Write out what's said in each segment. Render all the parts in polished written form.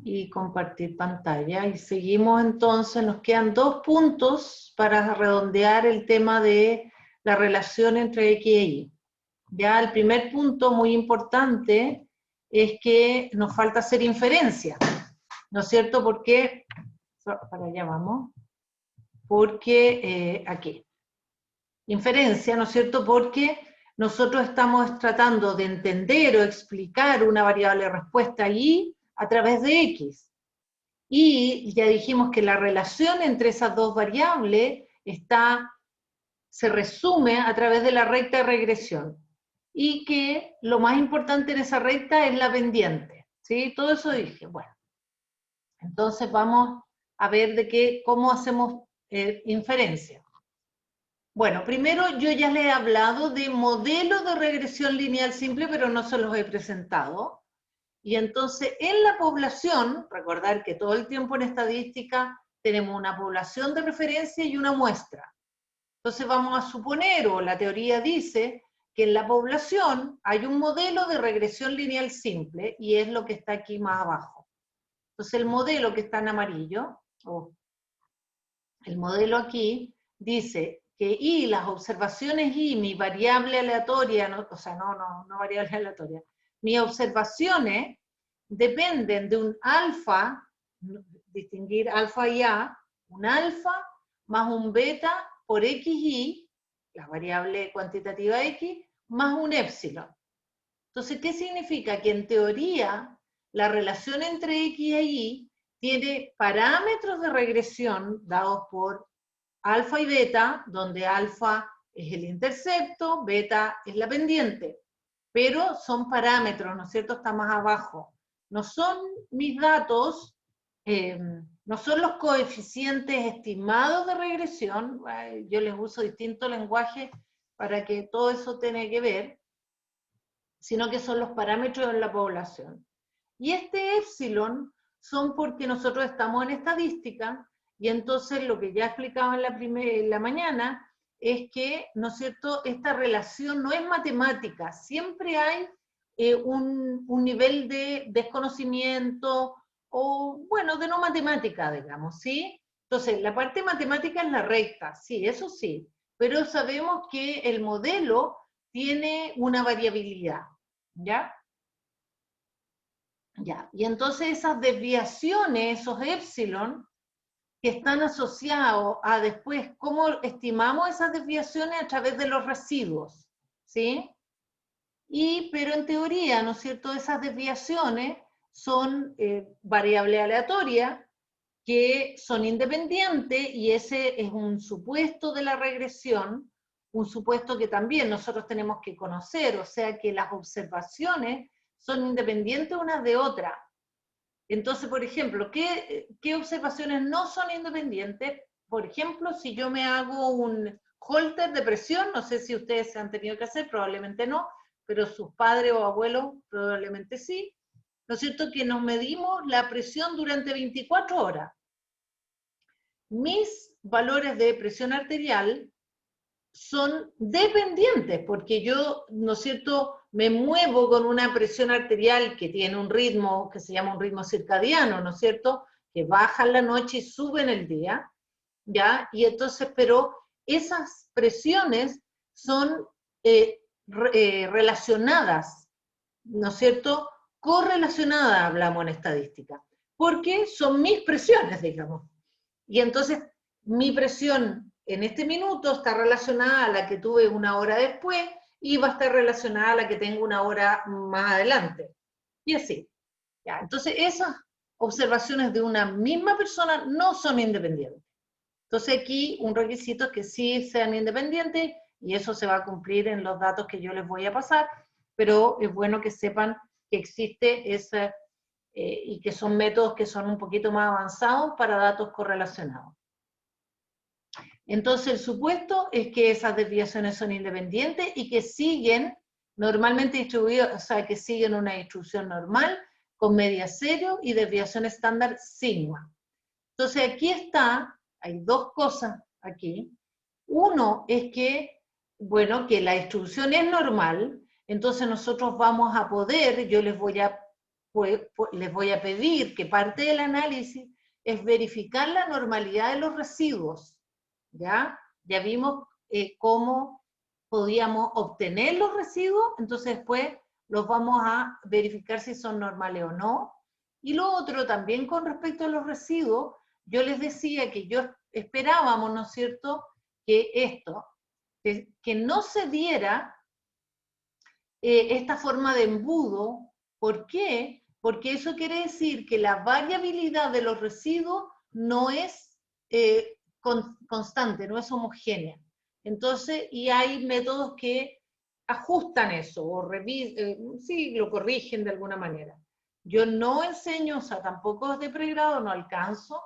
y compartir pantalla. Y seguimos entonces, nos quedan 2 puntos para redondear el tema de la relación entre X e Y. Ya el primer punto muy importante es que nos falta hacer inferencia, ¿no es cierto? Porque, para allá vamos, porque aquí, inferencia, ¿no es cierto? Porque nosotros estamos tratando de entender o explicar una variable respuesta Y a través de X. Y ya dijimos que la relación entre esas dos variables se resume a través de la recta de regresión. Y que lo más importante en esa recta es la pendiente. ¿Sí? Todo eso dije. Bueno, entonces vamos a ver cómo hacemos inferencia. Bueno, primero yo ya les he hablado de modelos de regresión lineal simple, pero no se los he presentado. Y entonces en la población, recordar que todo el tiempo en estadística tenemos una población de referencia y una muestra. Entonces vamos a suponer, o la teoría dice, que en la población hay un modelo de regresión lineal simple, y es lo que está aquí más abajo. Entonces el modelo que está en amarillo, el modelo aquí, dice que Y, las observaciones Y, mi variable aleatoria, no variable aleatoria, mis observaciones dependen de un alfa, distinguir alfa y A, un alfa más un beta por XY, la variable cuantitativa X, más un épsilon. Entonces, ¿qué significa? Que en teoría la relación entre X e Y tiene parámetros de regresión dados por alfa y beta, donde alfa es el intercepto, beta es la pendiente, pero son parámetros, ¿no es cierto? Está más abajo. No son mis datos, no son los coeficientes estimados de regresión, yo les uso distinto lenguaje para que todo eso tenga que ver, sino que son los parámetros de la población. Y este épsilon son porque nosotros estamos en estadística, y entonces lo que ya explicaba en la mañana es que, ¿no es cierto?, esta relación no es matemática, siempre hay un nivel de desconocimiento, o bueno, de no matemática, digamos, ¿sí? Entonces, la parte matemática es la recta, sí, eso sí, pero sabemos que el modelo tiene una variabilidad, ¿ya? Ya, y entonces esas desviaciones, esos épsilon, que están asociados a después cómo estimamos esas desviaciones a través de los residuos, ¿sí? Pero en teoría, ¿no es cierto?, esas desviaciones son variables aleatorias que son independientes, y ese es un supuesto de la regresión, un supuesto que también nosotros tenemos que conocer, o sea que las observaciones son independientes unas de otras. Entonces, por ejemplo, ¿qué observaciones no son independientes? Por ejemplo, si yo me hago un holter de presión, no sé si ustedes se han tenido que hacer, probablemente no, pero sus padres o abuelos probablemente sí, ¿no es cierto?, que nos medimos la presión durante 24 horas. Mis valores de presión arterial son dependientes, porque yo, ¿no es cierto?, me muevo con una presión arterial que tiene un ritmo que se llama un ritmo circadiano, ¿no es cierto?, que baja en la noche y sube en el día, ¿ya? Y entonces, pero esas presiones son relacionadas, ¿no es cierto?, correlacionadas, hablamos en estadística, porque son mis presiones, digamos. Y entonces mi presión en este minuto está relacionada a la que tuve una hora después, y va a estar relacionada a la que tengo una hora más adelante. Y así. ¿Ya? Entonces esas observaciones de una misma persona no son independientes. Entonces aquí un requisito es que sí sean independientes, y eso se va a cumplir en los datos que yo les voy a pasar, pero es bueno que sepan que existe esa, y que son métodos que son un poquito más avanzados para datos correlacionados. Entonces el supuesto es que esas desviaciones son independientes y que siguen normalmente distribuidas, o sea, que siguen una distribución normal con media cero y desviación estándar sigma. Entonces aquí hay dos cosas aquí. Uno es que, bueno, que la distribución es normal, entonces nosotros vamos a poder, yo les voy a les voy a pedir que parte del análisis es verificar la normalidad de los residuos, ¿ya? Ya vimos cómo podíamos obtener los residuos, entonces después los vamos a verificar si son normales o no. Y lo otro, también con respecto a los residuos, yo les decía que yo esperábamos, ¿no es cierto?, que esto, que no se diera esta forma de embudo. ¿Por qué? Porque eso quiere decir que la variabilidad de los residuos no es constante, no es homogénea. Entonces, y hay métodos que ajustan eso, o sí, lo corrigen de alguna manera. Yo no enseño, o sea, tampoco de pregrado, no alcanzo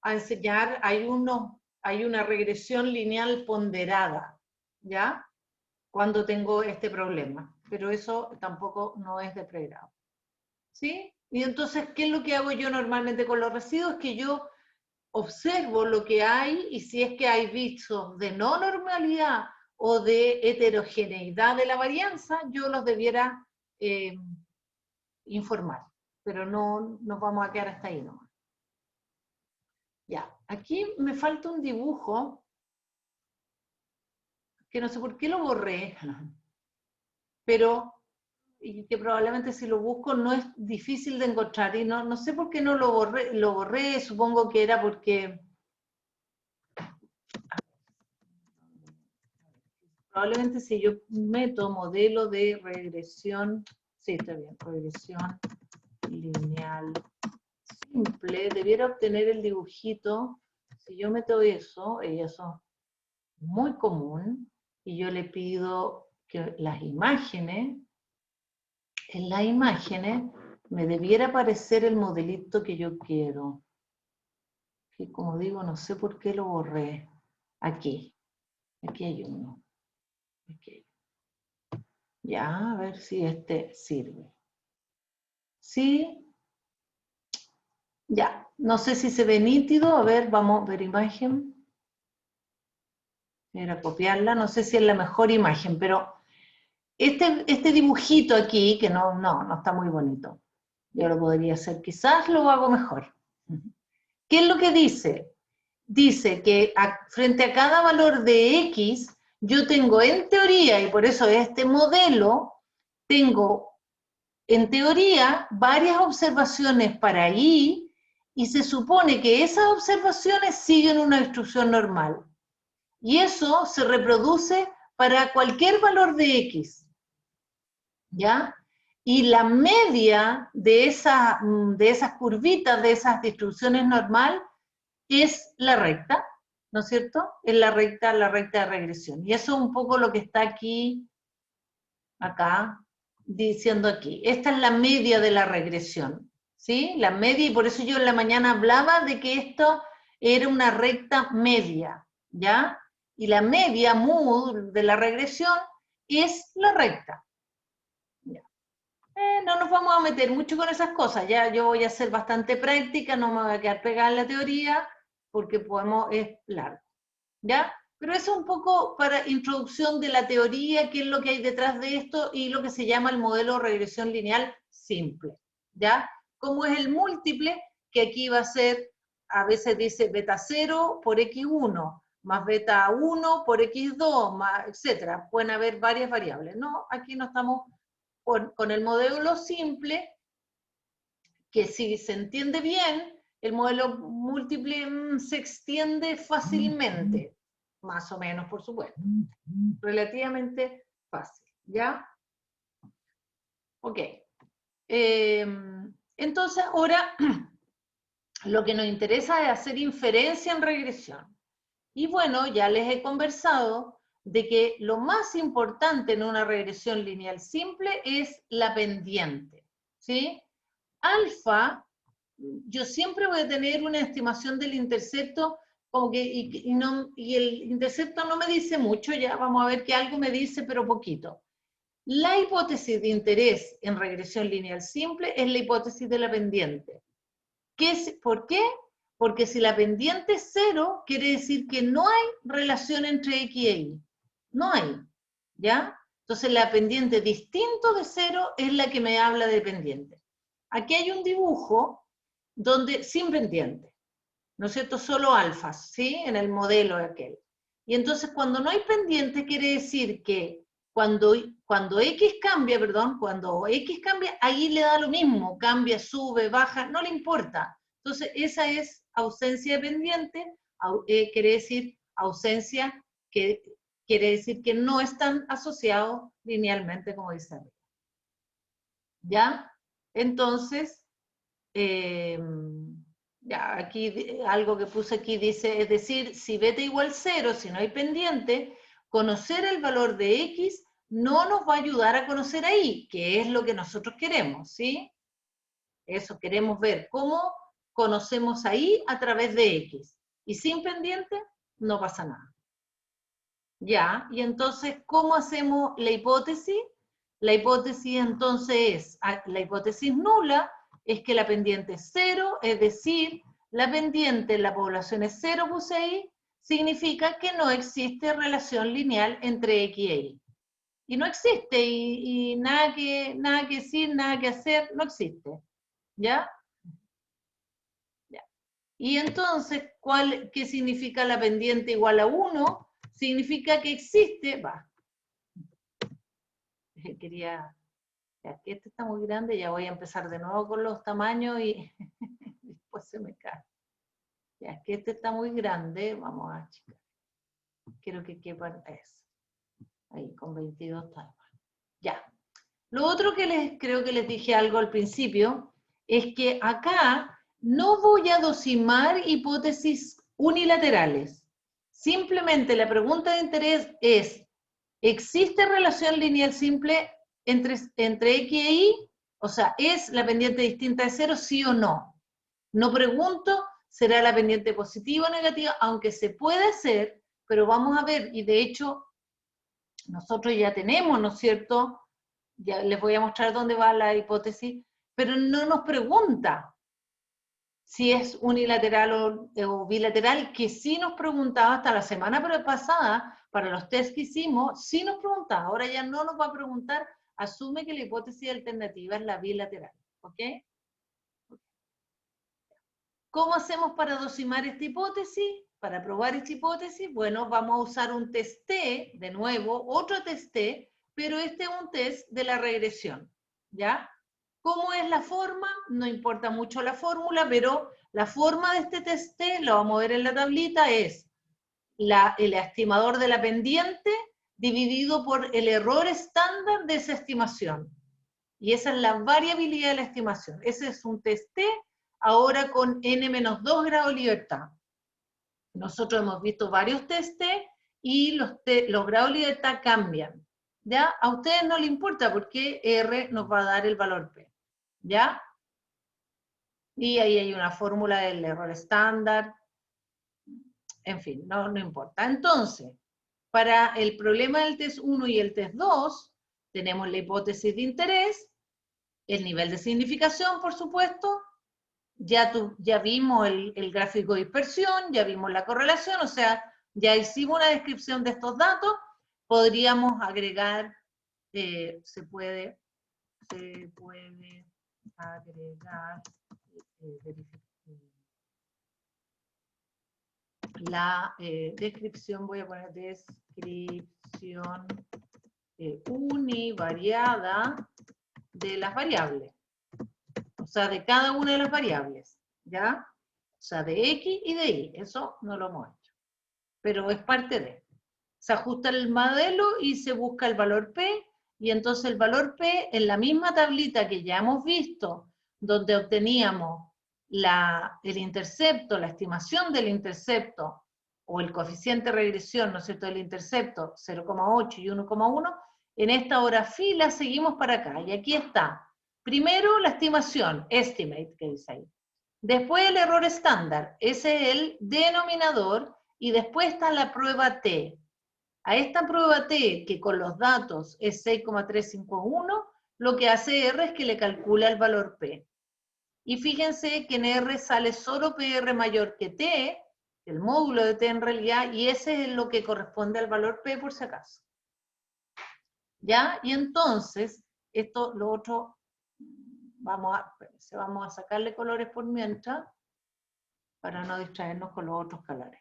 a enseñar, hay una regresión lineal ponderada, ¿ya? Cuando tengo este problema, pero eso tampoco no es de pregrado. ¿Sí? Y entonces, ¿qué es lo que hago yo normalmente con los residuos? Es que yo observo lo que hay y si es que hay visos de no normalidad o de heterogeneidad de la varianza, yo los debiera informar, pero no nos vamos a quedar hasta ahí nomás. Ya, aquí me falta un dibujo que no sé por qué lo borré, pero y que probablemente si lo busco no es difícil de encontrar, y no sé por qué no lo borré, supongo que era porque probablemente si yo meto modelo de regresión, sí, está bien, regresión lineal simple, debiera obtener el dibujito. Si yo meto eso es muy común, y yo le pido que las imágenes, en las imágenes me debiera aparecer el modelito que yo quiero. Que como digo, no sé por qué lo borré. Aquí hay uno. Aquí. Ya, a ver si este sirve. Sí. Ya, no sé si se ve nítido. A ver, vamos a ver imagen. Era copiarla, no sé si es la mejor imagen, pero este dibujito aquí, que no está muy bonito. Yo lo podría hacer, quizás lo hago mejor. ¿Qué es lo que dice? Dice que frente a cada valor de X, yo tengo en teoría, y por eso este modelo, tengo en teoría varias observaciones para Y, y se supone que esas observaciones siguen una distribución normal. Y eso se reproduce para cualquier valor de X. ¿Ya? Y la media de esas curvitas, de esas distribuciones normal, es la recta, ¿no es cierto? Es la recta de regresión. Y eso es un poco lo que está aquí, acá, diciendo aquí. Esta es la media de la regresión, ¿sí? La media, y por eso yo en la mañana hablaba de que esto era una recta media, ¿ya? Y la media, mu, de la regresión, es la recta. No nos vamos a meter mucho con esas cosas, ya yo voy a ser bastante práctica, no me voy a quedar pegada en la teoría, porque es largo, ¿ya? Pero eso es un poco para introducción de la teoría, qué es lo que hay detrás de esto, y lo que se llama el modelo de regresión lineal simple, ¿ya? Como es el múltiple, que aquí va a ser, a veces dice beta 0 por x1, más beta 1 por x2, más, etcétera. Pueden haber varias variables, ¿no? Aquí no estamos con el modelo simple, que si se entiende bien, el modelo múltiple se extiende fácilmente, más o menos, por supuesto, relativamente fácil, ¿ya? Ok. Entonces, ahora lo que nos interesa es hacer inferencia en regresión. Y bueno, ya les he conversado de que lo más importante en una regresión lineal simple es la pendiente, ¿sí? Alfa, yo siempre voy a tener una estimación del intercepto, como que, y el intercepto no me dice mucho, ya vamos a ver que algo me dice, pero poquito. La hipótesis de interés en regresión lineal simple es la hipótesis de la pendiente. ¿Por qué? Porque si la pendiente es 0, quiere decir que no hay relación entre X e Y. No hay, ¿ya? Entonces la pendiente distinto de 0 es la que me habla de pendiente. aquí hay un dibujo donde, sin pendiente, ¿no es cierto? Solo alfas, ¿sí? En el modelo aquel. Y entonces cuando no hay pendiente quiere decir que cuando X cambia, cuando X cambia, ahí le da lo mismo, cambia, sube, baja, no le importa. Entonces esa es ausencia de pendiente, quiere decir ausencia, que quiere decir que no están asociados linealmente, como dice arriba. ¿Ya? Entonces, ya, aquí algo que puse aquí dice, es decir, si beta igual 0, si no hay pendiente, conocer el valor de X no nos va a ayudar a conocer a Y, que es lo que nosotros queremos, ¿sí? Eso, queremos ver cómo conocemos a Y a través de X. Y sin pendiente, no pasa nada. Ya, y entonces, ¿cómo hacemos la hipótesis? La hipótesis entonces es, la hipótesis nula es que la pendiente es 0, es decir, la pendiente en la población es 0, puse ahí, significa que no existe relación lineal entre X e Y. Y no existe, y nada que decir, nada que hacer, no existe. ¿Ya? Ya. Y entonces, ¿qué significa la pendiente igual a 1? Significa que existe, quería, ya que este está muy grande, ya voy a empezar de nuevo con los tamaños y después se me cae. Ya que este está muy grande, vamos a achicar. Quiero que quepan eso. Ahí, con 22 tamaños. Ya. Lo otro que creo que les dije algo al principio, es que acá no voy a dosimar hipótesis unilaterales. Simplemente la pregunta de interés es, ¿existe relación lineal simple entre X e Y? O sea, ¿es la pendiente distinta de 0, sí o no? No pregunto, ¿será la pendiente positiva o negativa? Aunque se puede hacer, pero vamos a ver, y de hecho, nosotros ya tenemos, ¿no es cierto?, ya les voy a mostrar dónde va la hipótesis, pero no nos pregunta si es unilateral o bilateral, que sí nos preguntaba hasta la semana pasada, para los test que hicimos, sí nos preguntaba, ahora ya no nos va a preguntar, asume que la hipótesis alternativa es la bilateral, ¿ok? ¿Cómo hacemos para dosimar esta hipótesis? Para probar esta hipótesis, bueno, vamos a usar un test T, de nuevo, otro test T, pero este es un test de la regresión, ¿ya? ¿Cómo es la forma? No importa mucho la fórmula, pero la forma de este test T, lo vamos a ver en la tablita, es el estimador de la pendiente dividido por el error estándar de esa estimación. Y esa es la variabilidad de la estimación. Ese es un test T, ahora con n-2 grados de libertad. Nosotros hemos visto varios test T y los grados de libertad cambian. ¿Ya? A ustedes no les importa porque R nos va a dar el valor P. ¿Ya? Y ahí hay una fórmula del error estándar. En fin, no importa. Entonces, para el problema del test 1 y el test 2, tenemos la hipótesis de interés, el nivel de significación, por supuesto, ya vimos el gráfico de dispersión, ya vimos la correlación, o sea, ya hicimos una descripción de estos datos, podríamos agregar, se puede agregar, la descripción, voy a poner descripción univariada de las variables. O sea, de cada una de las variables, ¿ya? O sea, de X y de Y, eso no lo hemos hecho. Pero es parte de. Se ajusta el modelo y se busca el valor P, y entonces el valor P, en la misma tablita que ya hemos visto, donde obteníamos el intercepto, la estimación del intercepto, o el coeficiente de regresión, ¿no es cierto?, del intercepto, 0,8 y 1,1, en esta hora fila seguimos para acá, y aquí está. Primero la estimación, estimate, que dice ahí. Después el error estándar, ese es el denominador, y después está la prueba T. A esta prueba T, que con los datos es 6,351, lo que hace R es que le calcula el valor P. Y fíjense que en R sale solo PR mayor que T, el módulo de T en realidad, y ese es lo que corresponde al valor P por si acaso. ¿Ya? Y entonces, lo otro vamos a sacarle colores por mientras, para no distraernos con los otros colores.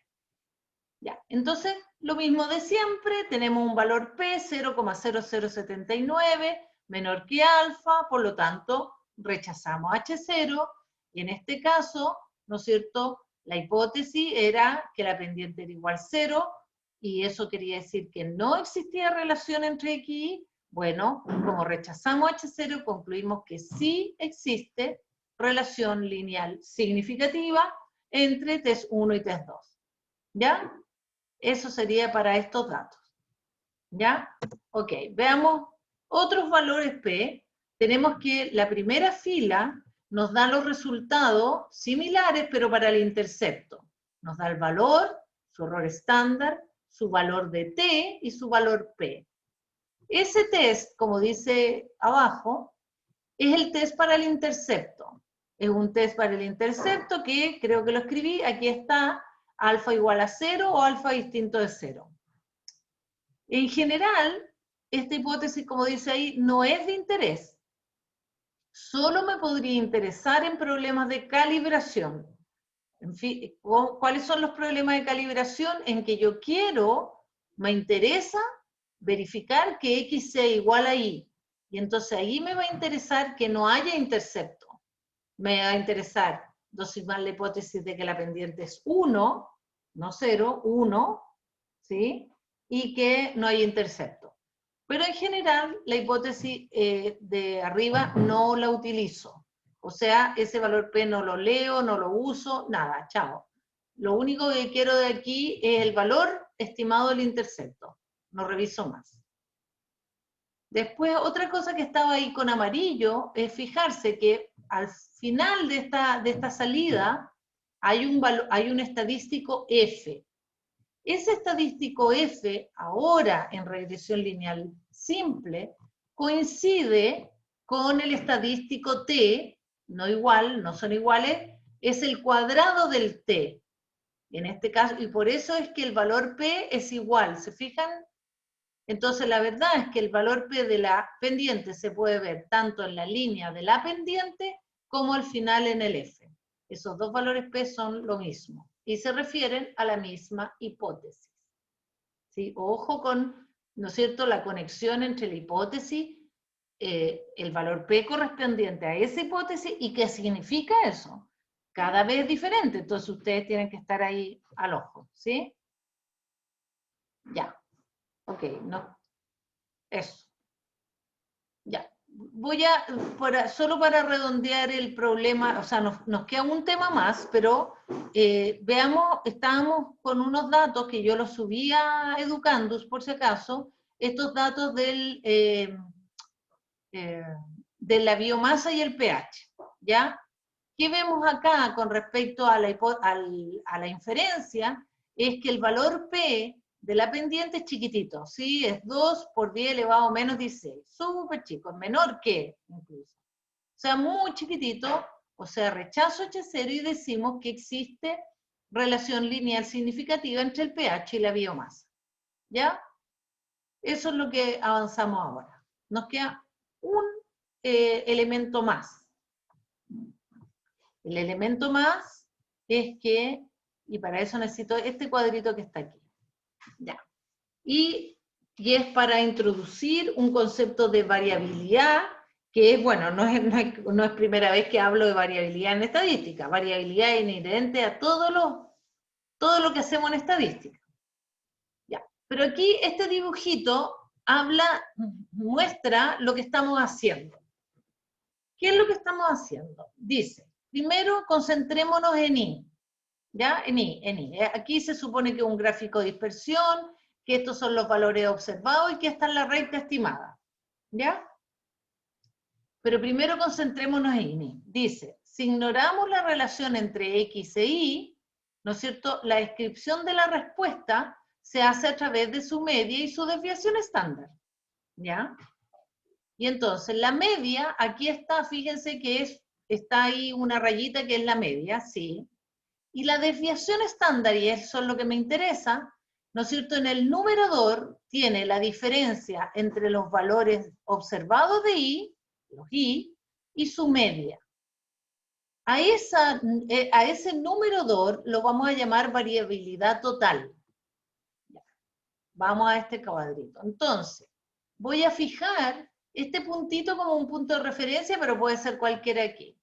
Ya, entonces, lo mismo de siempre, tenemos un valor P 0,0079, menor que alfa, por lo tanto, rechazamos H0, y en este caso, ¿no es cierto?, la hipótesis era que la pendiente era igual a 0, y eso quería decir que no existía relación entre X y Y. Bueno, como rechazamos H0, concluimos que sí existe relación lineal significativa entre test 1 y test 2. ¿Ya? Eso sería para estos datos. ¿Ya? Ok, veamos otros valores P. Tenemos que la primera fila nos da los resultados similares, pero para el intercepto. Nos da el valor, su error estándar, su valor de T y su valor P. Ese test, como dice abajo, es el test para el intercepto. Es un test para el intercepto que creo que lo escribí, aquí está, alfa igual a 0 o alfa distinto de 0. En general, esta hipótesis, como dice ahí, no es de interés. Solo me podría interesar en problemas de calibración. En fin, ¿cuáles son los problemas de calibración? En que yo me interesa verificar que X sea igual a Y. Y entonces ahí me va a interesar que no haya intercepto. Me va a interesar dosimar la hipótesis de que la pendiente es 1, no 0, 1, ¿sí? Y que no hay intercepto. Pero en general, la hipótesis de arriba no la utilizo. O sea, ese valor P no lo leo, no lo uso, nada, chao. Lo único que quiero de aquí es el valor estimado del intercepto. No reviso más. Después, otra cosa que estaba ahí con amarillo es fijarse que al final de esta salida hay un estadístico F. Ese estadístico F, ahora en regresión lineal simple, coincide con el estadístico T, no igual, no son iguales, es el cuadrado del T. En este caso, y por eso es que el valor P es igual, ¿se fijan? Entonces la verdad es que el valor P de la pendiente se puede ver tanto en la línea de la pendiente como al final en el F. Esos dos valores P son lo mismo y se refieren a la misma hipótesis. ¿Sí? Ojo con, ¿no es cierto?, la conexión entre la hipótesis, el valor P correspondiente a esa hipótesis y qué significa eso. Cada vez es diferente, entonces ustedes tienen que estar ahí al ojo, ¿sí? Ya. Ok, no. Eso. Ya. Voy a, solo para redondear el problema, o sea, nos queda un tema más, pero veamos, estábamos con unos datos que yo los subí a Educandus, por si acaso, estos datos de la biomasa y el pH, ¿ya? ¿Qué vemos acá con respecto a la inferencia? Es que el valor P de la pendiente es chiquitito, ¿sí? Es 2 por 10 elevado a menos 16. Súper chico, es menor que incluso. O sea, muy chiquitito, o sea, rechazo H0 y decimos que existe relación lineal significativa entre el pH y la biomasa. ¿Ya? Eso es lo que avanzamos ahora. Nos queda un elemento más. El elemento más es que, y para eso necesito este cuadrito que está aquí. Ya. Y es para introducir un concepto de variabilidad, que es, bueno, no es primera vez que hablo de variabilidad en estadística. Variabilidad inherente a todo lo que hacemos en estadística. Ya. Pero aquí este dibujito muestra lo que estamos haciendo. ¿Qué es lo que estamos haciendo? Dice, primero concentrémonos en I. ¿Ya? En I. Aquí se supone que es un gráfico de dispersión, que estos son los valores observados y que esta es la recta estimada. ¿Ya? Pero primero concentrémonos en I. Dice, si ignoramos la relación entre X e Y, ¿no es cierto?, la descripción de la respuesta se hace a través de su media y su desviación estándar. ¿Ya? Y entonces, la media, aquí está, fíjense que está ahí una rayita que es la media, ¿sí? Y la desviación estándar, y eso es lo que me interesa, ¿no es cierto?, en el numerador tiene la diferencia entre los valores observados de I, los I, y su media. A ese numerador lo vamos a llamar variabilidad total. Vamos a este cuadrito. Entonces, voy a fijar este puntito como un punto de referencia, pero puede ser cualquiera aquí.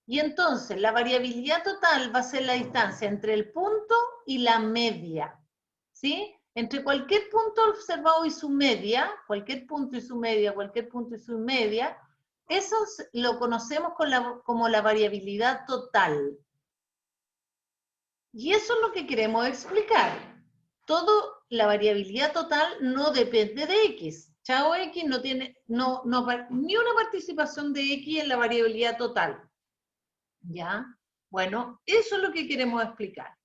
Y entonces, la variabilidad total va a ser la distancia entre el punto y la media. ¿Sí? Entre cualquier punto observado y su media, cualquier punto y su media, cualquier punto y su media, eso lo conocemos como la variabilidad total. Y eso es lo que queremos explicar. La variabilidad total no depende de X. Chao X no tiene ni una participación de X en la variabilidad total. ¿Ya? Bueno, eso es lo que queremos explicar.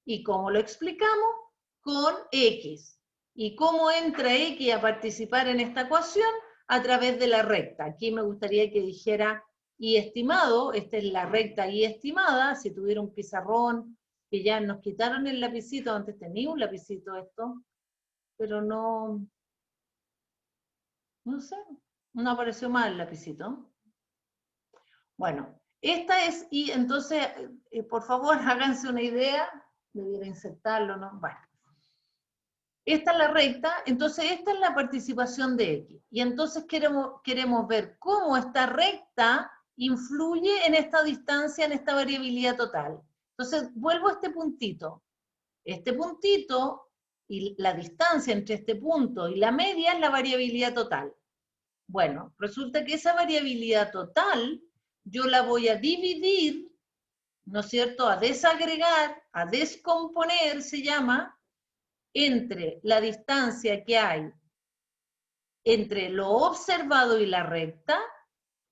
¿Y cómo lo explicamos? Con X. ¿Y cómo entra X a participar en esta ecuación? A través de la recta. Aquí me gustaría que dijera Y estimado, esta es la recta Y estimada, si tuviera un pizarrón, que ya nos quitaron el lapicito, antes tenía un lapicito esto, pero no sé, no apareció más el lapicito. Bueno, esta es Y, entonces, por favor, háganse una idea, debiera insertarlo, ¿no? Bueno. Esta es la recta, entonces esta es la participación de X. Y entonces queremos ver cómo esta recta influye en esta distancia, en esta variabilidad total. Entonces, vuelvo a este puntito. Este puntito y la distancia entre este punto y la media es la variabilidad total. Bueno, resulta que esa variabilidad total yo la voy a dividir, ¿no es cierto?, a desagregar, a descomponer, se llama, entre la distancia que hay entre lo observado y la recta,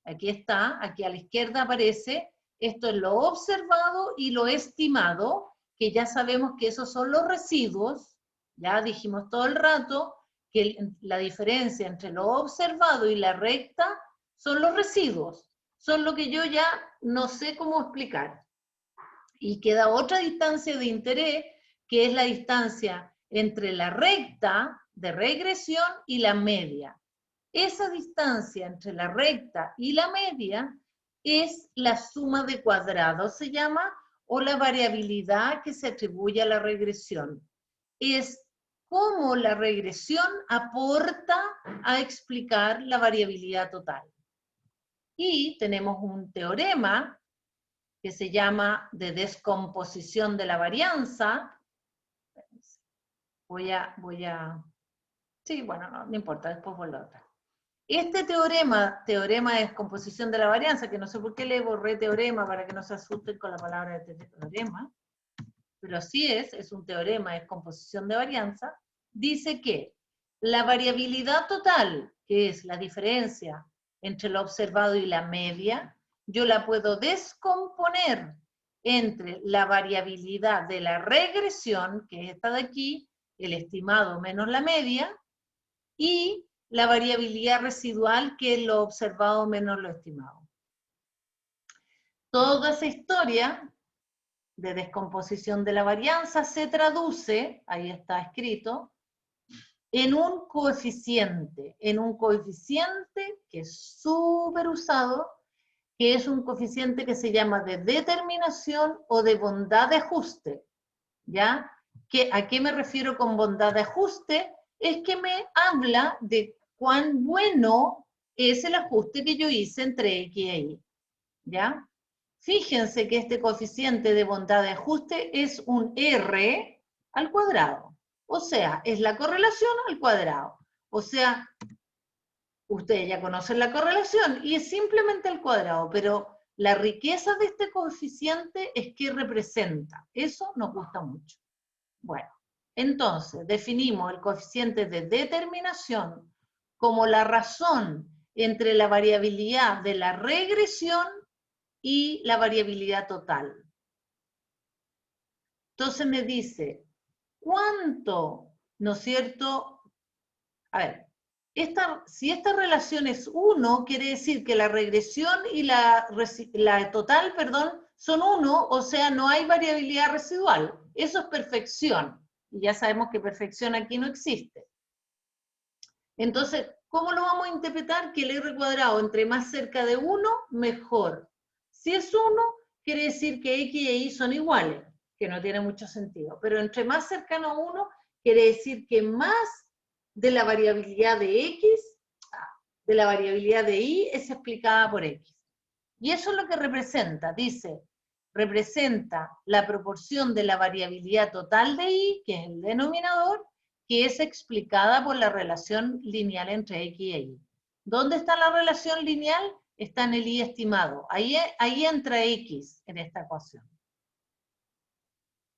aquí está, aquí a la izquierda aparece, esto es lo observado y lo estimado, que ya sabemos que esos son los residuos, ya dijimos todo el rato que la diferencia entre lo observado y la recta son los residuos, son lo que yo ya no sé cómo explicar. Y queda otra distancia de interés, que es la distancia entre la recta de regresión y la media. Esa distancia entre la recta y la media es la suma de cuadrados, se llama, o la variabilidad que se atribuye a la regresión. Es cómo la regresión aporta a explicar la variabilidad total. Y tenemos un teorema que se llama de descomposición de la varianza. Sí, bueno, no importa, después vuelvo a otra. Este teorema de descomposición de la varianza, que no sé por qué le borré teorema para que no se asusten con la palabra de teorema, pero así es un teorema de descomposición de varianza, dice que la variabilidad total, que es la diferencia entre lo observado y la media, yo la puedo descomponer entre la variabilidad de la regresión, que es esta de aquí, el estimado menos la media, y la variabilidad residual, que es lo observado menos lo estimado. Toda esa historia de descomposición de la varianza se traduce, ahí está escrito, en un coeficiente que es súper usado, que es un coeficiente que se llama de determinación o de bondad de ajuste, ¿ya? ¿A qué me refiero con bondad de ajuste? Es que me habla de cuán bueno es el ajuste que yo hice entre X y Y, ¿ya? Fíjense que este coeficiente de bondad de ajuste es un R al cuadrado. O sea, es la correlación al cuadrado. O sea, ustedes ya conocen la correlación y es simplemente al cuadrado, pero la riqueza de este coeficiente es que representa. Eso nos gusta mucho. Bueno, entonces definimos el coeficiente de determinación como la razón entre la variabilidad de la regresión y la variabilidad total. Entonces me dice, ¿cuánto, no es cierto? A ver, si esta relación es 1, quiere decir que la regresión y la total, perdón, son 1, o sea, no hay variabilidad residual. Eso es perfección. Y ya sabemos que perfección aquí no existe. Entonces, ¿Cómo lo vamos a interpretar? Que el r cuadrado entre más cerca de 1, mejor. Si es 1, quiere decir que x y y son iguales, que no tiene mucho sentido. Pero entre más cercano a 1, quiere decir que más de la variabilidad de x, de la variabilidad de y, es explicada por x. Y eso es lo que representa, dice, representa la proporción de la variabilidad total de y, que es el denominador, que es explicada por la relación lineal entre x y y. ¿Dónde está la relación lineal? Está en el y estimado. Ahí entra x en esta ecuación.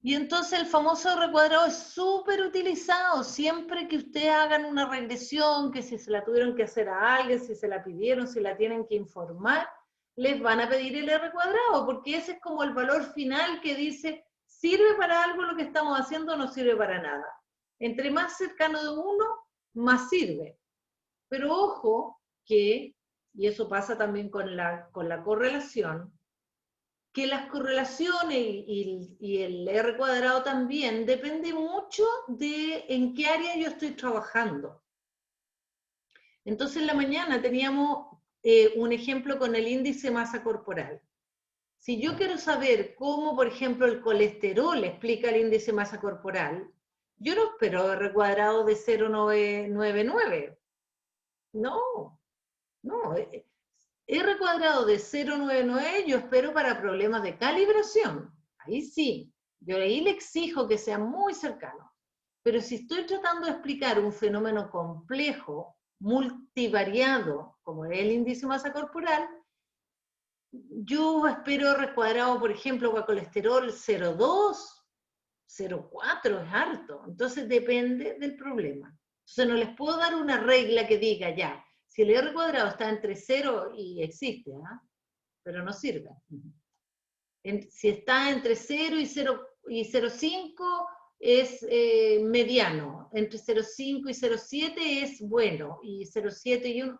Y entonces el famoso r cuadrado es súper utilizado siempre que ustedes hagan una regresión, que si se la tuvieron que hacer a alguien, si se la pidieron, si la tienen que informar, les van a pedir el r cuadrado, porque ese es como el valor final que dice, ¿sirve para algo lo que estamos haciendo o no sirve para nada? Entre más cercano de 1, más sirve. Pero ojo que, y eso pasa también con la correlación, que las correlaciones y el r cuadrado también depende mucho de en qué área yo estoy trabajando. Entonces en la mañana teníamos un ejemplo con el índice masa corporal. Si yo quiero saber cómo, por ejemplo, el colesterol explica el índice masa corporal, yo no espero r cuadrado de 0,999. No, no. R cuadrado de 0,99 yo espero para problemas de calibración. Ahí sí, yo ahí le exijo que sea muy cercano. Pero si estoy tratando de explicar un fenómeno complejo, multivariado, como es el índice de masa corporal, yo espero R cuadrado, por ejemplo, para colesterol 0,2, 0,4 es harto. Entonces depende del problema. Entonces no les puedo dar una regla que diga ya, si el r cuadrado está entre 0 y existe, pero no sirve. Si está entre 0 y 0,5 es mediano, entre 0,5 y 0,7 es bueno, y 0,7 y 1,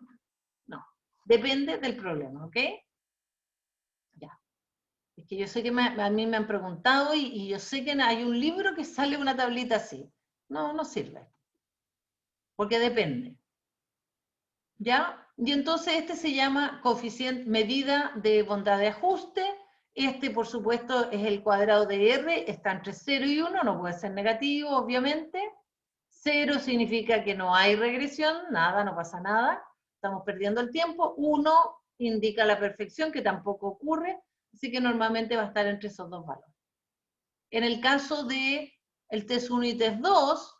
no. Depende del problema, ¿ok? Ya. Es que yo sé que a mí me han preguntado y yo sé que hay un libro que sale una tablita así. No, no sirve. Porque depende. ¿Ya? Y entonces este se llama coeficiente, medida de bondad de ajuste. Este, por supuesto, es el cuadrado de R, está entre 0 y 1, no puede ser negativo, obviamente. 0 significa que no hay regresión, nada, no pasa nada, estamos perdiendo el tiempo. 1 indica la perfección, que tampoco ocurre, así que normalmente va a estar entre esos dos valores. En el caso de el test 1 y test 2,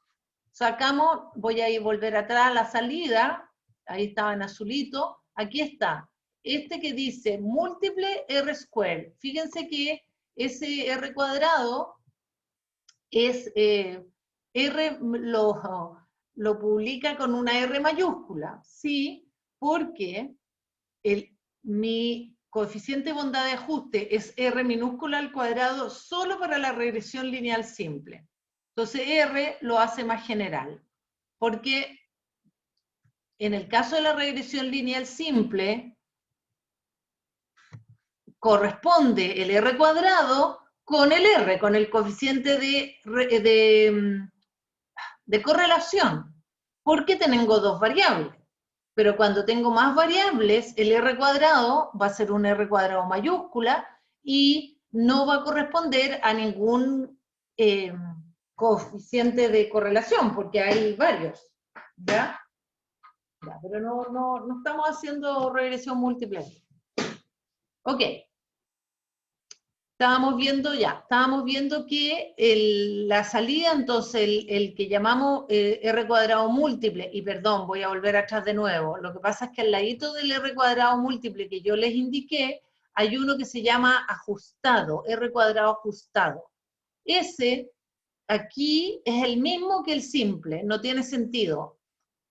sacamos, voy a volver atrás a la salida, ahí estaba en azulito, aquí está, este que dice múltiple R square. Fíjense que ese R cuadrado es, R lo publica con una R mayúscula, ¿sí? Porque mi coeficiente de bondad de ajuste es R minúscula al cuadrado solo para la regresión lineal simple. Entonces R lo hace más general, porque en el caso de la regresión lineal simple, corresponde el R cuadrado con el R, con el coeficiente de correlación, porque tengo dos variables. Pero cuando tengo más variables, el R cuadrado va a ser un R cuadrado mayúscula y no va a corresponder a ningún coeficiente de correlación, porque hay varios, ¿ya? Ya, pero no estamos haciendo regresión múltiple. Ok. Estábamos viendo que la salida, entonces, el que llamamos R cuadrado múltiple, y perdón, voy a volver atrás de nuevo, lo que pasa es que al ladito del R cuadrado múltiple que yo les indiqué, hay uno que se llama ajustado, R cuadrado ajustado. Ese, aquí, es el mismo que el simple, no tiene sentido.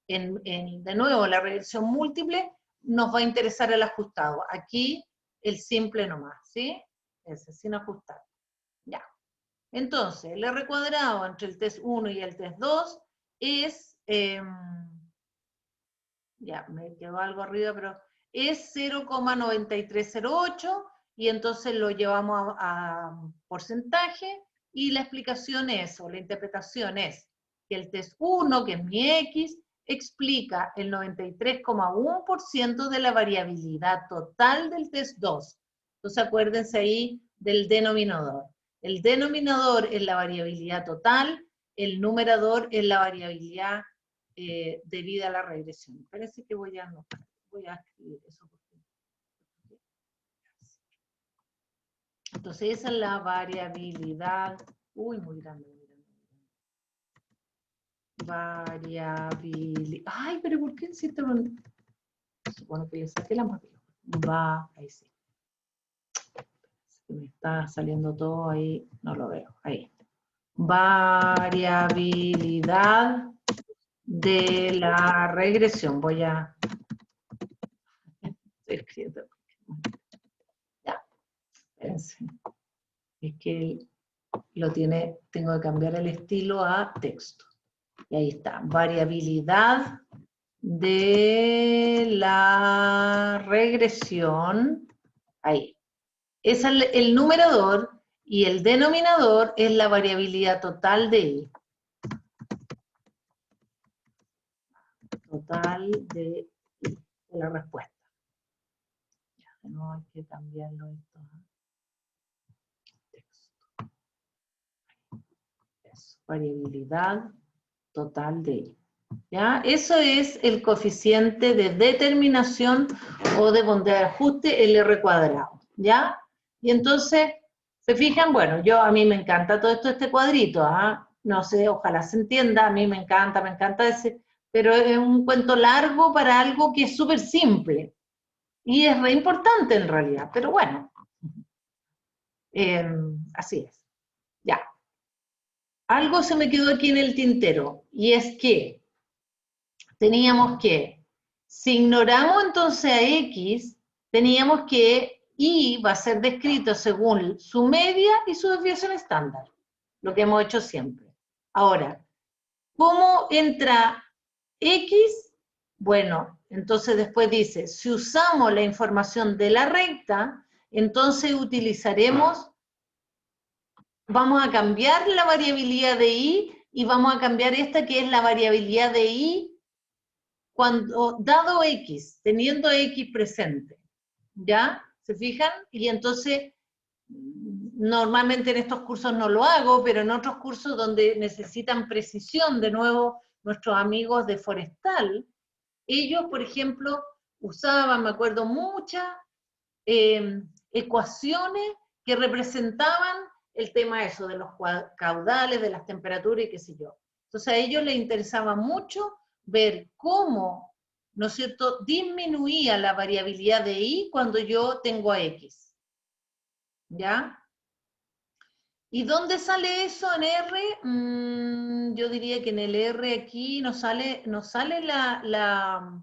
De nuevo, la regresión múltiple nos va a interesar el ajustado. Aquí, el simple nomás, ¿sí? Ese, sin ajustar. Ya. Entonces, el R cuadrado entre el test 1 y el test 2 es, ya, me quedó algo arriba, pero es 0,9308 y entonces lo llevamos a porcentaje y la explicación es, o la interpretación es, que el test 1, que es mi X, explica el 93,1% de la variabilidad total del test 2. Entonces acuérdense ahí del denominador. El denominador es la variabilidad total, el numerador es la variabilidad debida a la regresión. Parece que voy a anotar, voy a escribir eso. Entonces esa es la variabilidad, muy grande. Variabilidad, ay, pero ¿por qué insiste? Bueno, que le saqué la más ahí sí. Me está saliendo todo ahí, no lo veo, ahí. Variabilidad de la regresión, voy a... Estoy escribiendo. Ya, espérense. Es que lo tiene, tengo que cambiar el estilo a texto. Y ahí está, variabilidad de la regresión, ahí. Es el numerador y el denominador es la variabilidad total de I. Total de la respuesta. Ya, no hay que cambiarlo esto. Texto. Eso, variabilidad total de I. ¿Ya? Eso es el coeficiente de determinación o de bondad de ajuste, el R cuadrado. ¿Ya? Y entonces, se fijan, bueno, a mí me encanta todo esto, este cuadrito, ¿ah? No sé, ojalá se entienda, a mí me encanta ese, pero es un cuento largo para algo que es súper simple. Y es re importante en realidad, pero bueno. Así es. Ya. Algo se me quedó aquí en el tintero, y es que teníamos que, si ignoramos entonces a X, teníamos que Y va a ser descrito según su media y su desviación estándar, lo que hemos hecho siempre. Ahora, ¿cómo entra X? Bueno, entonces después dice, si usamos la información de la recta, entonces utilizaremos, vamos a cambiar la variabilidad de Y y vamos a cambiar esta que es la variabilidad de Y cuando, dado X, teniendo X presente, ¿ya? ¿Se fijan? Y entonces, normalmente en estos cursos no lo hago, pero en otros cursos donde necesitan precisión, de nuevo, nuestros amigos de Forestal, ellos, por ejemplo, usaban, me acuerdo, muchas ecuaciones que representaban el tema eso, de los caudales, de las temperaturas y qué sé yo. Entonces a ellos les interesaba mucho ver cómo, ¿no es cierto?, disminuía la variabilidad de Y cuando yo tengo a X. ¿Ya? ¿Y dónde sale eso en R? Yo diría que en el R aquí nos sale la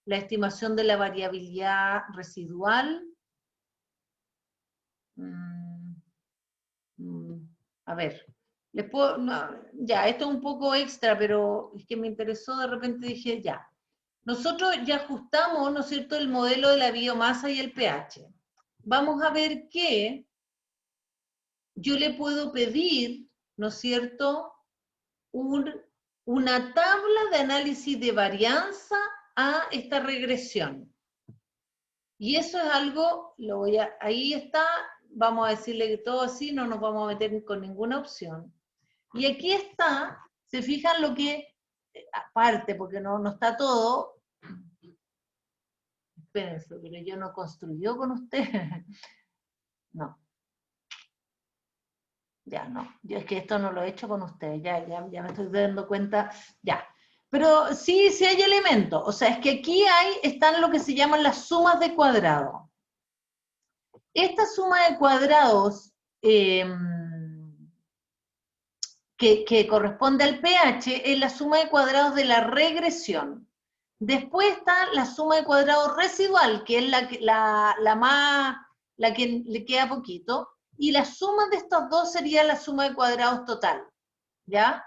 estimación de la variabilidad residual. A ver, les puedo, no, ya, esto es un poco extra, pero es que me interesó, de repente dije, ya. Nosotros ya ajustamos, ¿no es cierto?, el modelo de la biomasa y el pH. Vamos a ver que yo le puedo pedir, ¿no es cierto?, una tabla de análisis de varianza a esta regresión. Y eso es algo, ahí está, vamos a decirle que todo así, no nos vamos a meter con ninguna opción. Y aquí está, se fijan lo que, aparte, porque no está todo, espérense, pero yo no construyó con ustedes. No. Ya, no. Yo es que esto no lo he hecho con ustedes, ya me estoy dando cuenta, ya. Pero sí hay elementos, o sea, es que aquí están lo que se llaman las sumas de cuadrado. Esta suma de cuadrados que corresponde al pH es la suma de cuadrados de la regresión. Después está la suma de cuadrados residual, que es la que le queda poquito, y la suma de estos dos sería la suma de cuadrados total, ¿ya?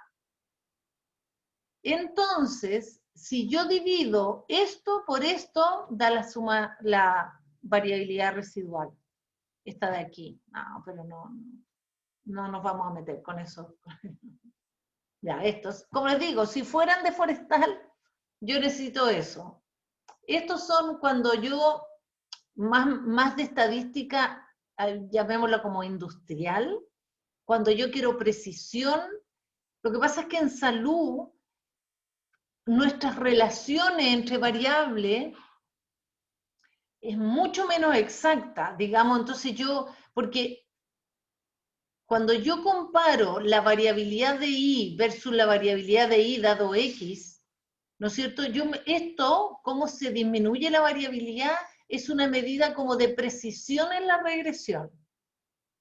Entonces, si yo divido esto por esto, da la variabilidad residual. Esta de aquí. No, pero no nos vamos a meter con eso. Ya, estos, como les digo, si fueran de Forestal, yo necesito eso. Estos son cuando yo, más de estadística, llamémosla como industrial, cuando yo quiero precisión. Lo que pasa es que en salud, nuestras relaciones entre variables es mucho menos exacta, digamos, entonces porque cuando yo comparo la variabilidad de I versus la variabilidad de I dado X, ¿no es cierto? Cómo se disminuye la variabilidad, es una medida como de precisión en la regresión.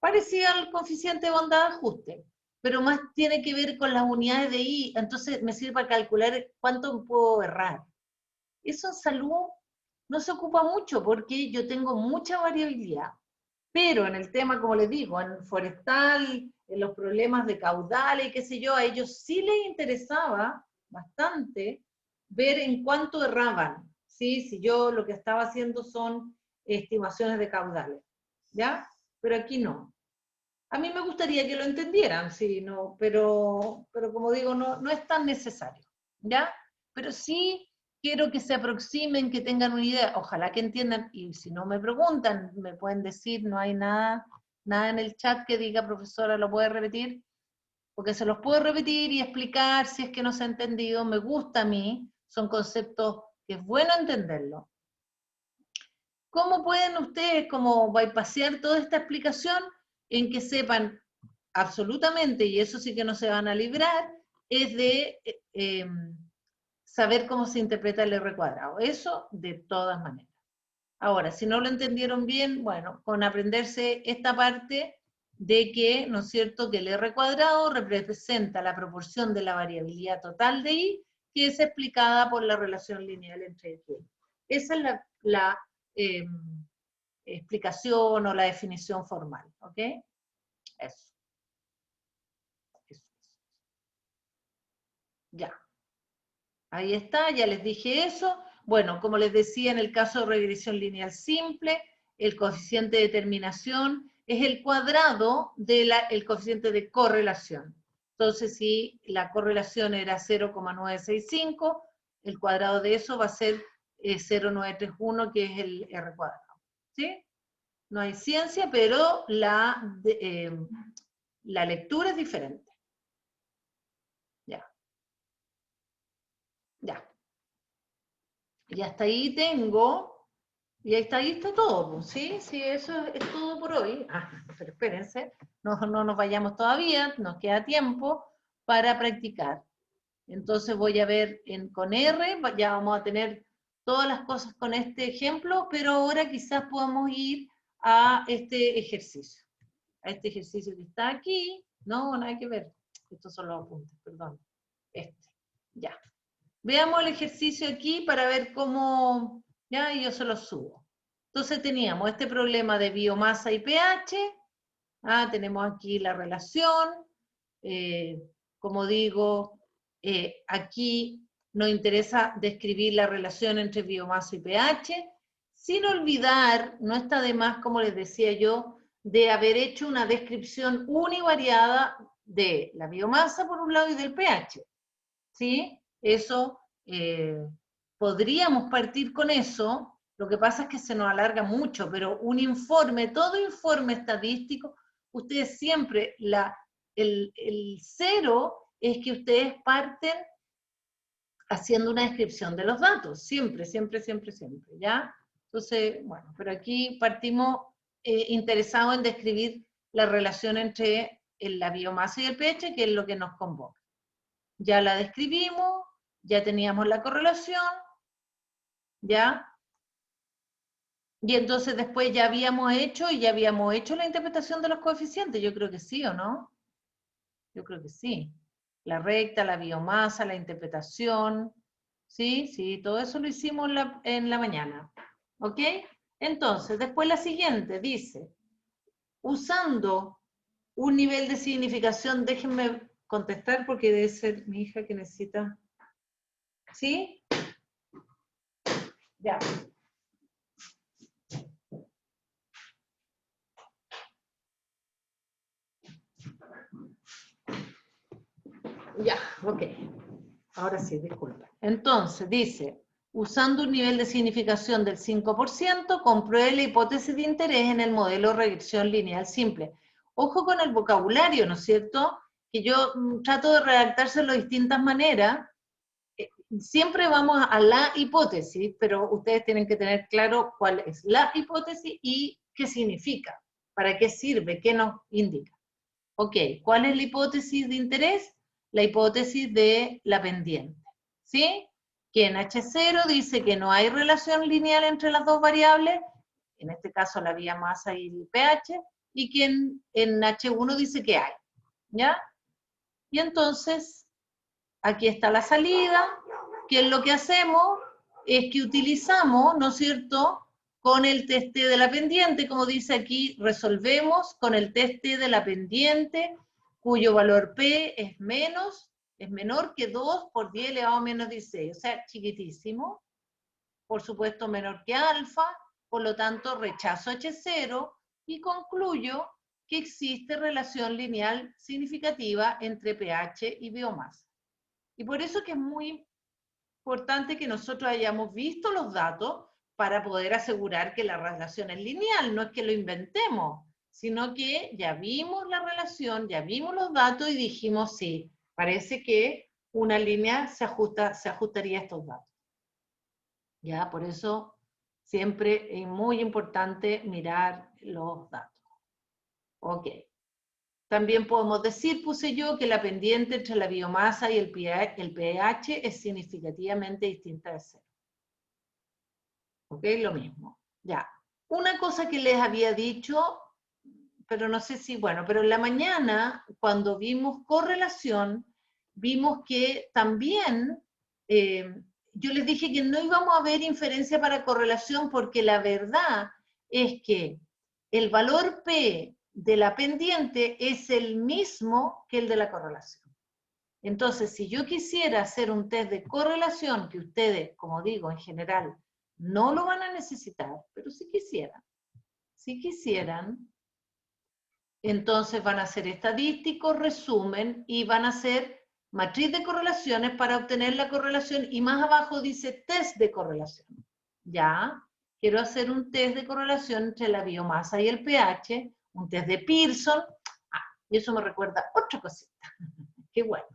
Parecida al coeficiente de bondad de ajuste, pero más tiene que ver con las unidades de I, entonces me sirve para calcular cuánto puedo errar. Eso en salud no se ocupa mucho porque yo tengo mucha variabilidad. Pero en el tema, como les digo, en forestal, en los problemas de caudales y qué sé yo, a ellos sí les interesaba bastante ver en cuánto erraban, ¿sí? Si yo lo que estaba haciendo son estimaciones de caudales, ¿ya? Pero aquí no. A mí me gustaría que lo entendieran, sí, no, pero como digo, no es tan necesario, ¿ya? Pero sí quiero que se aproximen, que tengan una idea, ojalá que entiendan, y si no me preguntan, me pueden decir, no hay nada en el chat que diga, profesora, ¿lo puede repetir? Porque se los puedo repetir y explicar si es que no se ha entendido, me gusta a mí, son conceptos que es bueno entenderlo. ¿Cómo pueden ustedes como bypassear toda esta explicación en que sepan absolutamente, y eso sí que no se van a librar, es de saber cómo se interpreta el R cuadrado? Eso de todas maneras. Ahora, si no lo entendieron bien, bueno, con aprenderse esta parte de que, ¿no es cierto?, que el R cuadrado representa la proporción de la variabilidad total de I, que es explicada por la relación lineal entre X y Y. Esa es la explicación o la definición formal, ¿ok? Eso. Ya. Ahí está, ya les dije eso. Bueno, como les decía, en el caso de regresión lineal simple, el coeficiente de determinación es el cuadrado del coeficiente de correlación. Entonces, si la correlación era 0,965, el cuadrado de eso va a ser 0,931, que es el R cuadrado. ¿Sí? No hay ciencia, pero la lectura es diferente. Ya. Ya. Y hasta ahí tengo, y ahí está todo, ¿sí? Sí, eso es todo por hoy. Ah, pero espérense, no nos vayamos todavía, nos queda tiempo para practicar. Entonces voy a ver con R, ya vamos a tener todas las cosas con este ejemplo, pero ahora quizás podamos ir a este ejercicio. A este ejercicio que está aquí. No, nada que ver. Estos son los apuntes, perdón. Ya. Veamos el ejercicio aquí para ver cómo, ya, y yo se lo subo. Entonces teníamos este problema de biomasa y pH, tenemos aquí la relación, como digo, aquí nos interesa describir la relación entre biomasa y pH, sin olvidar, no está de más, como les decía yo, de haber hecho una descripción univariada de la biomasa por un lado y del pH, ¿sí? Eso, podríamos partir con eso, lo que pasa es que se nos alarga mucho, pero un informe, todo informe estadístico, ustedes siempre, el cero es que ustedes parten haciendo una descripción de los datos, siempre, siempre, siempre, siempre, ¿ya? Entonces, bueno, pero aquí partimos interesados en describir la relación entre la biomasa y el pH, que es lo que nos convoca. Ya la describimos, ya teníamos la correlación, ¿ya? Y entonces después ya habíamos hecho la interpretación de los coeficientes, yo creo que sí, ¿o no? Yo creo que sí. La recta, la biomasa, la interpretación, ¿sí? Sí, todo eso lo hicimos en la mañana, ¿ok? Entonces, después la siguiente dice, usando un nivel de significación, déjenme contestar porque debe ser mi hija que necesita, ¿sí? Ya. Ya, ok. Ahora sí, disculpen. Entonces, dice, usando un nivel de significación del 5%, compruebe la hipótesis de interés en el modelo de regresión lineal simple. Ojo con el vocabulario, ¿no es cierto? Que yo trato de redactárselo de distintas maneras. Siempre vamos a la hipótesis, pero ustedes tienen que tener claro cuál es la hipótesis y qué significa, para qué sirve, qué nos indica. Ok, ¿cuál es la hipótesis de interés? La hipótesis de la pendiente, ¿sí? Que en H0 dice que no hay relación lineal entre las dos variables, en este caso la vía masa y el pH, y que en H1 dice que hay, ¿ya? Y entonces, aquí está la salida, que lo que hacemos es que utilizamos, ¿no es cierto?, con el test de la pendiente, como dice aquí, resolvemos con el test de la pendiente, cuyo valor P es menor que 2 por 10 elevado a menos 16, o sea, chiquitísimo, por supuesto menor que alfa, por lo tanto rechazo H0 y concluyo que existe relación lineal significativa entre pH y biomasa. Y por eso que es muy importante que nosotros hayamos visto los datos para poder asegurar que la relación es lineal, no es que lo inventemos, sino que ya vimos la relación, ya vimos los datos y dijimos, sí, parece que una línea se ajustaría a estos datos. Ya, por eso siempre es muy importante mirar los datos. Ok. También podemos decir, puse yo, que la pendiente entre la biomasa y el pH es significativamente distinta de cero. ¿Ok? Lo mismo. Ya. Una cosa que les había dicho, pero no sé si, bueno, pero en la mañana, cuando vimos correlación, vimos que también, yo les dije que no íbamos a ver inferencia para correlación porque la verdad es que el valor P de la pendiente es el mismo que el de la correlación. Entonces, si yo quisiera hacer un test de correlación, que ustedes, como digo, en general, no lo van a necesitar, pero si quisieran, entonces van a hacer estadísticos, resumen, y van a hacer matriz de correlaciones para obtener la correlación, y más abajo dice test de correlación. Ya, quiero hacer un test de correlación entre la biomasa y el pH, un test de Pearson, y eso me recuerda otra cosita, qué bueno.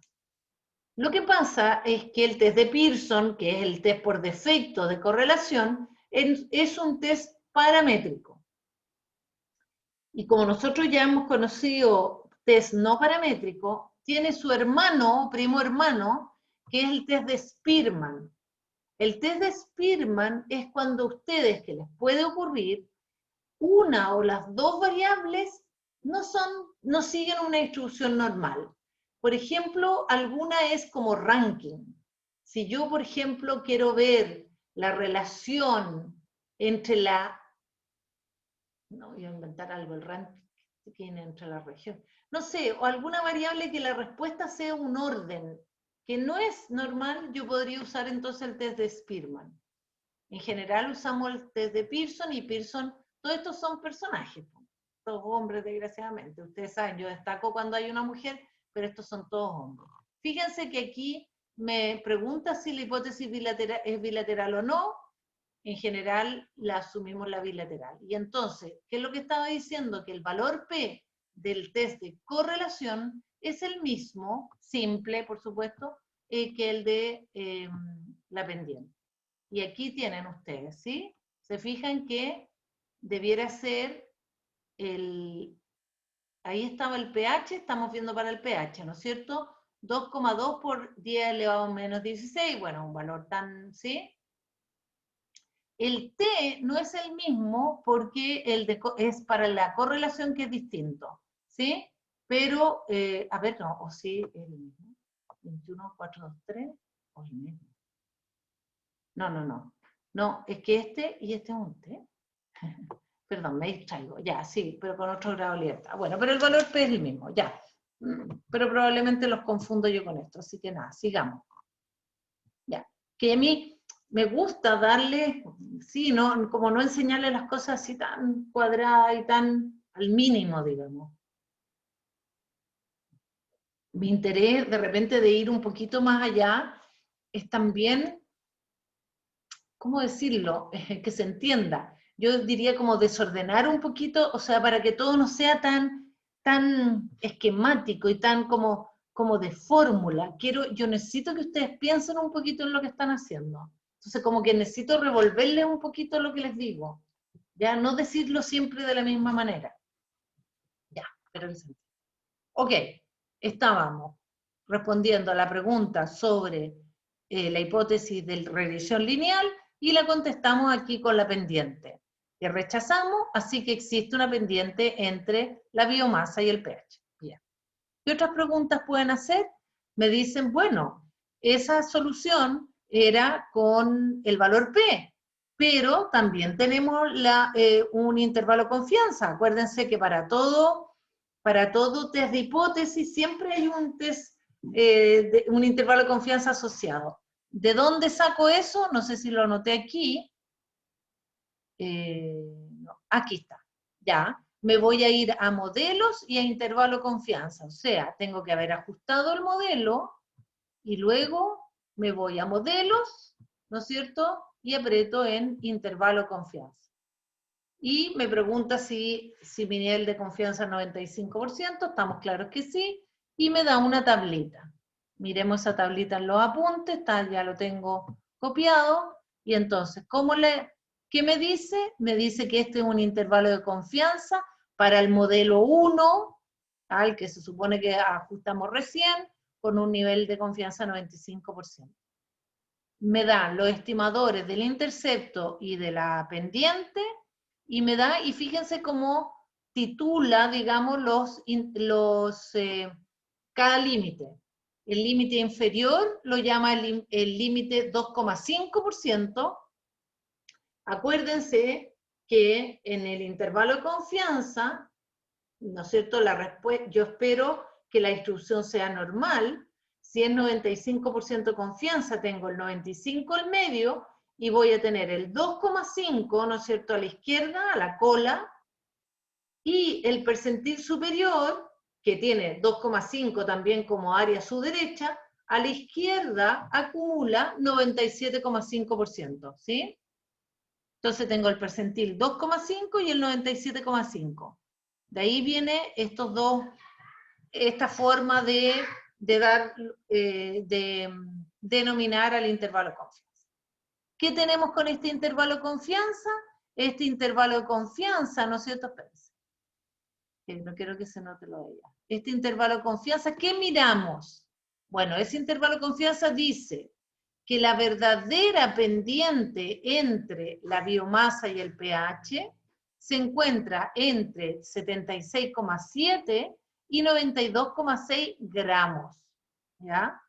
Lo que pasa es que el test de Pearson, que es el test por defecto de correlación, es un test paramétrico. Y como nosotros ya hemos conocido test no paramétrico, tiene su hermano, primo hermano, que es el test de Spearman. El test de Spearman es cuando ustedes, que les puede ocurrir, una o las dos variables no siguen una distribución normal. Por ejemplo, alguna es como ranking. Si yo, por ejemplo, quiero ver la relación entre no voy a inventar algo, el ranking que tiene entre la región, no sé, o alguna variable que la respuesta sea un orden, que no es normal, yo podría usar entonces el test de Spearman. En general usamos el test de Pearson, y Pearson, todos estos son personajes, todos hombres desgraciadamente. Ustedes saben, yo destaco cuando hay una mujer, pero estos son todos hombres. Fíjense que aquí me pregunta si la hipótesis bilateral es bilateral o no. En general la asumimos la bilateral. Y entonces, ¿qué es lo que estaba diciendo? Que el valor P del test de correlación es el mismo, simple por supuesto, que el de la pendiente. Y aquí tienen ustedes, ¿sí? Se fijan que debiera ser ahí estaba el pH, estamos viendo para el pH, ¿no es cierto? 2,2 por 10 elevado a menos 16, bueno, un valor tan, ¿sí? El T no es el mismo porque es para la correlación que es distinto, ¿sí? Pero, a ver, no, o sí, el mismo. 21, 4, 2, 3, o el mismo. No. No, es que este y este es un T. Perdón, me distraigo. Ya, sí, pero con otro grado de libertad. Bueno, pero el valor P es el mismo, ya. Pero probablemente los confundo yo con esto, así que nada, sigamos. Ya. Que a mí me gusta darle, sí, no, como no enseñarle las cosas así tan cuadradas y tan al mínimo, digamos. Mi interés de repente de ir un poquito más allá es también, ¿cómo decirlo? Que se entienda. Yo diría como desordenar un poquito, o sea, para que todo no sea tan esquemático y tan como de fórmula. Yo necesito que ustedes piensen un poquito en lo que están haciendo. Entonces, como que necesito revolverles un poquito lo que les digo. Ya, no decirlo siempre de la misma manera. Ya, pero en sentido. Ok, estábamos respondiendo a la pregunta sobre la hipótesis de regresión lineal y la contestamos aquí con la pendiente, que rechazamos, así que existe una pendiente entre la biomasa y el pH. Bien. ¿Qué otras preguntas pueden hacer? Me dicen, bueno, esa solución era con el valor P, pero también tenemos un intervalo de confianza. Acuérdense que para todo test de hipótesis siempre hay un test, un intervalo de confianza asociado. ¿De dónde saco eso? No sé si lo anoté aquí. No, aquí está. Ya, me voy a ir a modelos y a intervalo de confianza. O sea, tengo que haber ajustado el modelo y luego me voy a modelos, ¿no es cierto? Y aprieto en intervalo de confianza. Y me pregunta si mi nivel de confianza es 95%, estamos claros que sí, y me da una tablita. Miremos esa tablita en los apuntes, ya lo tengo copiado, y entonces, ¿qué me dice? Me dice que este es un intervalo de confianza para el modelo 1, al que se supone que ajustamos recién, con un nivel de confianza 95%. Me dan los estimadores del intercepto y de la pendiente, y me da, y fíjense cómo titula, digamos, cada límite. El límite inferior lo llama el límite 2,5%. Acuérdense que en el intervalo de confianza, ¿no es cierto? Yo espero que la distribución sea normal. Si es 95% de confianza, tengo el 95 al medio, y voy a tener el 2,5, ¿no es cierto?, a la izquierda, a la cola, y el percentil superior, que tiene 2,5 también como área a su derecha, a la izquierda acumula 97,5%, ¿sí? Entonces tengo el percentil 2,5 y el 97,5. De ahí viene esta forma de denominar al intervalo de confianza. ¿Qué tenemos con este intervalo de confianza? Este intervalo de confianza, ¿no es cierto? Espérense. No quiero que se note lo de ella. Este intervalo de confianza, ¿qué miramos? Bueno, ese intervalo de confianza dice que la verdadera pendiente entre la biomasa y el pH se encuentra entre 76,7 y 92,6 gramos. ¿Ya?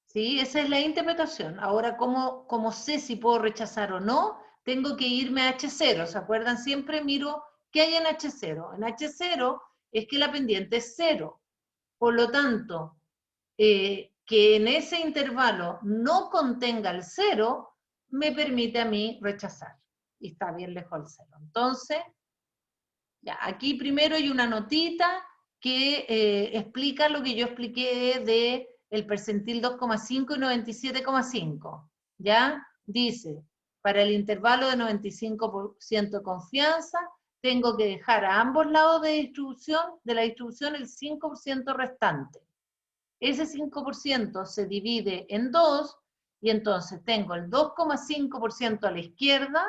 ¿Sí? Esa es la interpretación. Ahora, ¿cómo sé si puedo rechazar o no? Tengo que irme a H0. ¿Se acuerdan? Siempre miro qué hay en H0. En H0 es que la pendiente es 0. Por lo tanto, que en ese intervalo no contenga el 0, me permite a mí rechazar. Y está bien lejos del 0. Entonces, ya, aquí primero hay una notita que explica lo que yo expliqué de el percentil 2,5 y 97,5. ¿Ya? Dice, para el intervalo de 95% de confianza, tengo que dejar a ambos lados de la distribución el 5% restante. Ese 5% se divide en 2, y entonces tengo el 2,5% a la izquierda.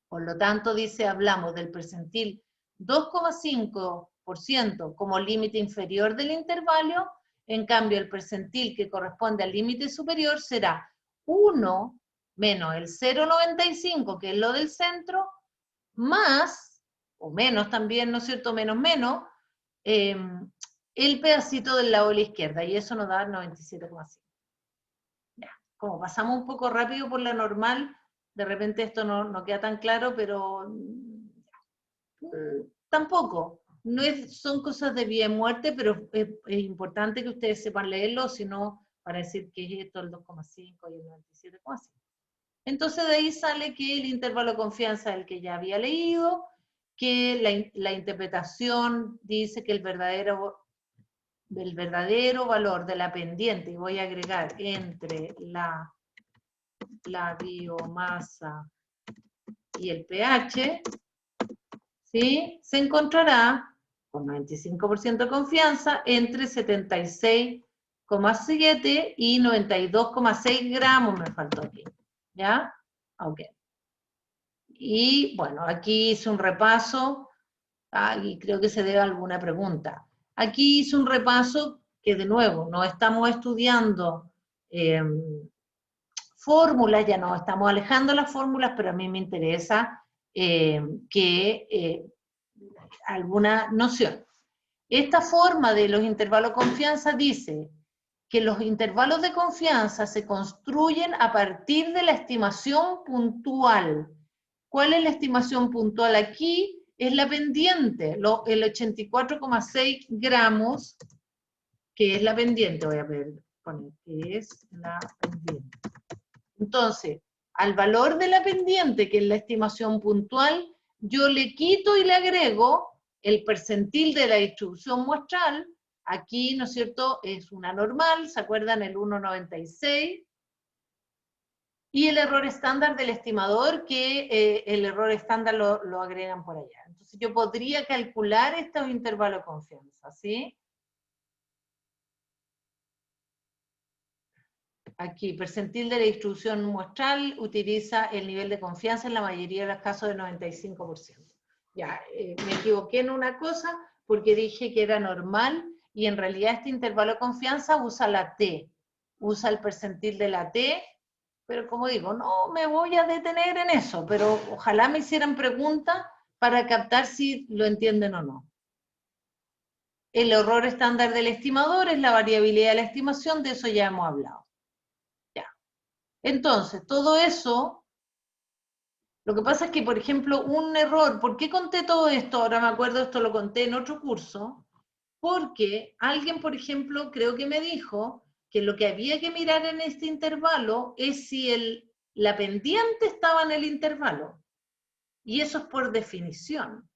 Por lo tanto, hablamos del percentil 2,5% como límite inferior del intervalo. En cambio, el percentil que corresponde al límite superior será 1 menos el 0,95, que es lo del centro, más, o menos también, ¿no es cierto?, menos, el pedacito del lado de la izquierda, y eso nos da 97,5. Ya, como pasamos un poco rápido por la normal, de repente esto no queda tan claro, pero tampoco. No son cosas de vida y muerte, pero es importante que ustedes sepan leerlo, sino para decir que es esto el 2,5 y el 97,5. Entonces de ahí sale que el intervalo de confianza es el que ya había leído, que la interpretación dice que el verdadero del verdadero valor de la pendiente, y voy a agregar entre la biomasa y el pH, ¿sí? Se encontrará con 95% de confianza entre 76,7 y 92,6 gramos, me faltó aquí, ¿ya? Ok. Y bueno, aquí hice un repaso, y creo que se debe a alguna pregunta. Aquí hice un repaso que de nuevo, no estamos estudiando fórmulas, ya no estamos alejando las fórmulas, pero a mí me interesa alguna noción. Esta forma de los intervalos de confianza dice que los intervalos de confianza se construyen a partir de la estimación puntual. ¿Cuál es la estimación puntual aquí? Es la pendiente, el 84,6 gramos, que es la pendiente, voy a poner, que es la pendiente. Entonces, al valor de la pendiente, que es la estimación puntual, yo le quito y le agrego el percentil de la distribución muestral. Aquí, ¿no es cierto?, es una normal, ¿se acuerdan? El 1,96. Y el error estándar del estimador, que el error estándar lo agregan por allá. Entonces yo podría calcular estos intervalos de confianza, ¿sí? Aquí, percentil de la distribución muestral utiliza el nivel de confianza en la mayoría de los casos del 95%. Ya, me equivoqué en una cosa porque dije que era normal y en realidad este intervalo de confianza usa la T, usa el percentil de la T, pero como digo, no me voy a detener en eso, pero ojalá me hicieran preguntas para captar si lo entienden o no. El error estándar del estimador es la variabilidad de la estimación, de eso ya hemos hablado. Entonces, todo eso, lo que pasa es que, por ejemplo, un error, ¿por qué conté todo esto? Ahora me acuerdo, esto lo conté en otro curso, porque alguien, por ejemplo, creo que me dijo que lo que había que mirar en este intervalo es si la pendiente estaba en el intervalo. Y eso es por definición,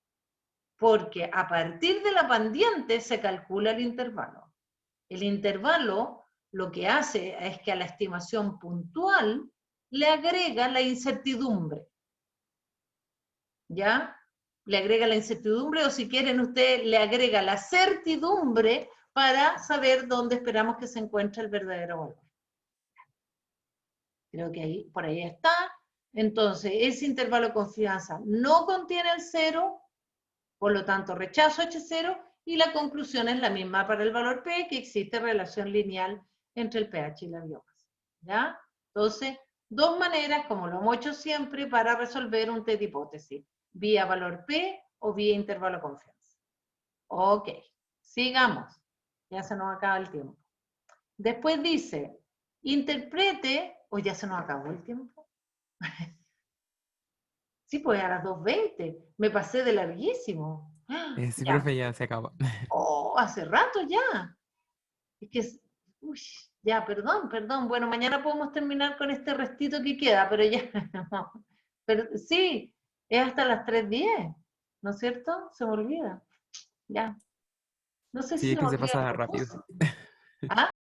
porque a partir de la pendiente se calcula el intervalo. El intervalo lo que hace es que a la estimación puntual le agrega la incertidumbre. ¿Ya? Le agrega la incertidumbre, o si quieren ustedes, le agrega la certidumbre para saber dónde esperamos que se encuentre el verdadero valor. Creo que ahí, por ahí está. Entonces, ese intervalo de confianza no contiene el cero, por lo tanto rechazo H0, y la conclusión es la misma para el valor P, que existe relación lineal entre el pH y la biomasa. ¿Ya? Entonces, dos maneras, como lo hemos hecho siempre, para resolver un test de hipótesis. Vía valor P o vía intervalo de confianza. Ok, sigamos. Ya se nos acaba el tiempo. Después dice, interprete, o ya se nos acabó el tiempo. Sí, pues a las 2:20. Me pasé de larguísimo. Sí, Ya. profe, ya se acabó. Oh, hace rato ya. Es que, uy, ya, perdón. Bueno, mañana podemos terminar con este restito que queda, pero ya. Pero sí, es hasta las 3:10, ¿no es cierto? Se me olvida. Ya. No sé si Sí, se es me que se olvida a pasa rápido. propósito. ¿Ah?